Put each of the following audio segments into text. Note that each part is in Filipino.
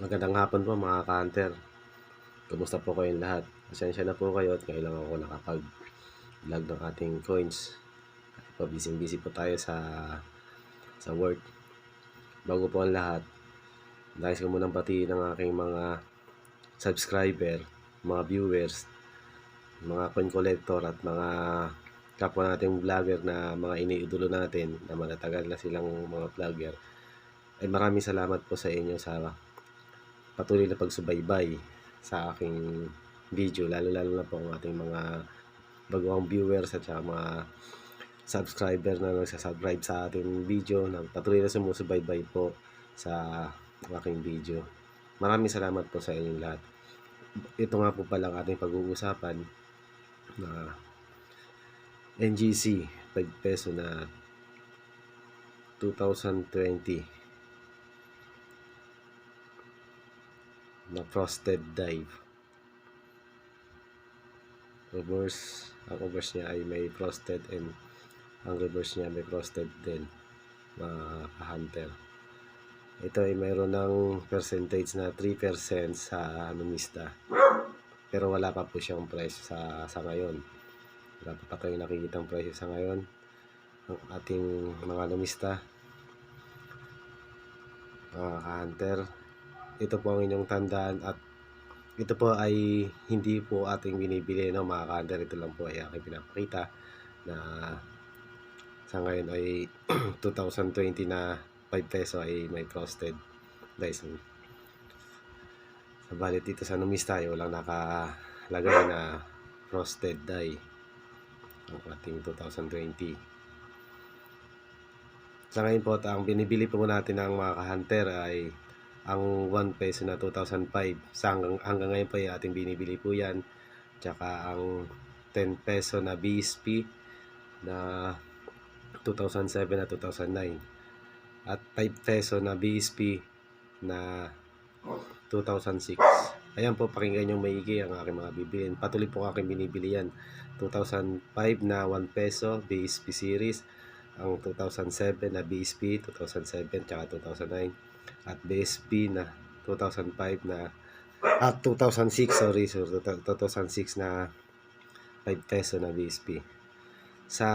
Magandang hapon po mga ka-hunter. Kumusta po kayong lahat? Pasensya na po kayo at ngayon lang ako nakapag-vlog ng ating coins. Po, busy po tayo sa work. Bago po ang lahat, nais ko munang batiin ng aking mga subscriber, mga viewers, mga coin collector at mga kapwa nating vlogger na mga iniidolo natin na matatagal na silang mga vlogger. Ay maraming salamat po sa inyo sa patuloy na pagsubaybay sa aking video, lalo na po ang ating mga baguhang viewers at saka mga subscriber na nagsasubscribe sa ating video na patuloy na sumusubaybay po sa aking video. Maraming salamat po sa inyong lahat. Ito nga po pala ang ating pag-uusapan na NGC 5 peso na 2020 na frosted dive. Reverse, ang reverse niya ay may frosted and ang reverse niya may frosted din, mga hunter. Ito ay mayroon ng percentage na 3% sa anumista, pero wala pa po siyang price sa ngayon. Wala pa tayong nakikitang price sa ngayon ang ating mga anumista, mga hunter. Ito po ang inyong tandaan at ito po ay hindi po ating binibili, no, mga ka-hunter. Ito lang po ay aking pinapakita na sa ngayon ay 2020 na 5 peso ay may frosted dice. Sabalit dito sa numista ay walang nakalagay na frosted die ang ating 2020. Sa ngayon po, ang binibili po natin ng mga ka-hunter ay ang 1 peso na 2005. Hanggang ngayon po ay ating binibili po yan. Tsaka ang 10 peso na BSP na 2007 na 2009. At 5 peso na BSP na 2006. Ayan po, pakinggan yung maigi ang aking mga bibilin. Patuloy po aking binibili yan. 2005 na 1 peso BSP series. Ang 2007 na BSP 2007 tsaka 2009. At BSP na 2005 na at 2006, sorry, 2006 na 5 peso na BSP. Sa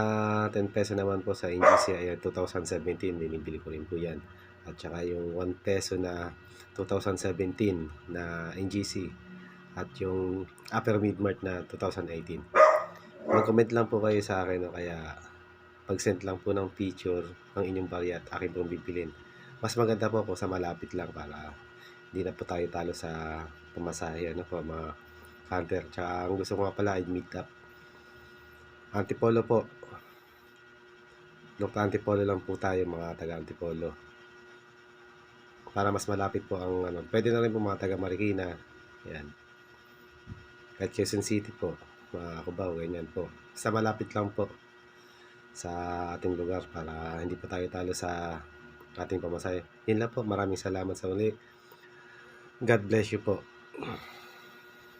10 peso naman po sa NGC ay 2017, binibili ko rin po yan. At saka yung 1 peso na 2017 na NGC at yung Upper Midmart na 2018. Mag-comment lang po kayo sa akin, o kaya pag-send lang po ng picture ng inyong barya at akin pong bibilin. Mas maganda po sa malapit lang para hindi na po tayo talo sa pamasahe, ano po, mga hunter. Tsaka ang gusto ko nga pala ay meet up. Antipolo po. Look, Antipolo lang po tayo, mga taga Antipolo. Para mas malapit po ang ano. Pwede na rin po mga taga Marikina. Yan. At Quezon City po. Mga Cubao, ganyan po. Basta malapit lang po sa ating lugar para hindi pa tayo talo sa ating pamasahe. Yun lang po. Maraming salamat sa muli. God bless you po.